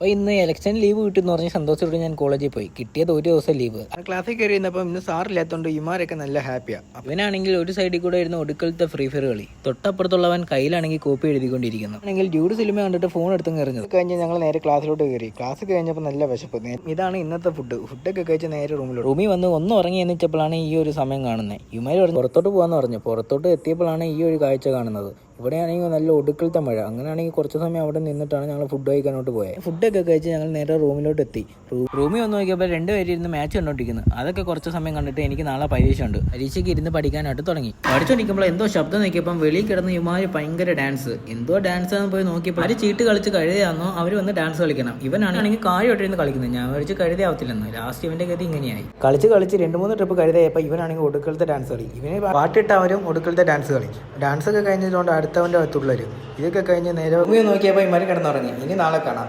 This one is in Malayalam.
അപ്പോൾ ഇന്ന് ഇലക്ഷൻ ലീവ് കിട്ടുമെന്ന് പറഞ്ഞ് സന്തോഷത്തോടെ ഞാൻ കോളേജിൽ പോയി. കിട്ടിയത് ഒരു ദിവസം ലീവ്. ക്ലാസ്സിൽ കയറി ഇരുന്നപ്പോൾ ഇന്ന് സാറില്ലാത്തതുകൊണ്ട് ഇമാരൊക്കെ നല്ല ഹാപ്പിയാണ്. അവനാണെങ്കിൽ ഒരു സൈഡിൽ കൂടെ ഇരുന്ന് ഒടുക്കലത്തെ ഫ്രീ ഫയർ കളി, തൊട്ടപ്പുറത്തുള്ളവൻ കയ്യിലാണെങ്കിൽ കോപ്പി എഴുതിക്കൊണ്ടിരിക്കുന്നു. ആണെങ്കിൽ ഡ്യൂഡ് സിനിമ കണ്ടിട്ട് ഫോൺ എടുത്ത് എറിഞ്ഞത് കഴിഞ്ഞ് ഞങ്ങൾ നേരെ ക്ലാസ്സിലോട്ട് കയറി. ക്ലാസ് കഴിഞ്ഞപ്പോൾ നല്ല വിശപ്പ്. ഇതാണ് ഇന്നത്തെ ഫുഡൊക്കെ കഴിച്ച് നേരെ റൂമിൽ വന്ന് ഒന്ന് ഉറങ്ങി എണ്ണിച്ചപ്പോഴാണ് ഈ ഒരു സമയം കാണുന്നത്. ഇമാർ പറഞ്ഞു പുറത്തോട്ട് പോകാമെന്ന് പറഞ്ഞു. പുറത്തോട്ട് എത്തിയപ്പോഴാണ് ഈ ഒരു കാഴ്ച കാണുന്നത്. ഇവിടെയാണെങ്കിൽ നല്ല ഒടുക്കലത്തെ മഴ. അങ്ങനെയാണെങ്കിൽ കുറച്ച് സമയം അവിടെ നിന്നിട്ടാണ് ഞങ്ങൾ ഫുഡ് കഴിക്കാനോട്ട് പോയത്. ഫുഡൊക്കെ കഴിച്ച് ഞങ്ങൾ നേരെ റൂമിലോട്ട് എത്തി. റൂമിൽ വന്ന് നോക്കിയപ്പോൾ രണ്ടുപേരും ഇരുന്ന് മാച്ച് കണ്ടോണ്ടിരിക്കുന്നു. അതൊക്കെ കുറച്ച് സമയം കണ്ടിട്ട് എനിക്ക് നാളെ പരീക്ഷ ഉണ്ട്. പരീക്ഷയ്ക്ക് ഇരുന്ന് പഠിക്കാനായിട്ട് തുടങ്ങി. പഠിച്ചോണ്ടിരിക്കുമ്പോൾ എന്തോ ശബ്ദം നോക്കിയപ്പം വെളിയിൽ കിടന്ന് ഇമാര് ഭയങ്കര ഡാൻസ്. എന്തോ ഡാൻസ് ആണെന്ന് പോയി നോക്കിയപ്പോൾ അവർ ചീട്ട് കളിച്ച് കഴുതയാണെന്നോ അവർ വന്ന് ഡാൻസ് കളിക്കണം. ഇവനാണെങ്കിൽ കാര്യമായിട്ടിരുന്ന് കളിക്കുന്നത്. ഞാൻ വിളിച്ച് കഴുതയാവത്തില്ലെന്ന്. ലാസ്റ്റ് ഇവന്റെ ഗതി ഇങ്ങനെയായി. കളിച്ച് 2-3 ട്രിപ്പ് കഴുതയപ്പോൾ ഇവനാണെങ്കിൽ ഒടുക്കലത്തെ ഡാൻസ് കളി. ഇവനെ പാട്ടിട്ട് അവരും ഒടുക്കലത്തെ ഡാൻസ് കളി. ഡാൻസ് ഒക്കെ കഴിഞ്ഞതുകൊണ്ട് അടുത്തവൻ്റെ തുള്ളരും. ഇതൊക്കെ കഴിഞ്ഞ് നേരെ നോക്കിയപ്പോൾ ഇമാര് കിടന്നുറങ്ങി. ഇനി നാളെ കാണാം.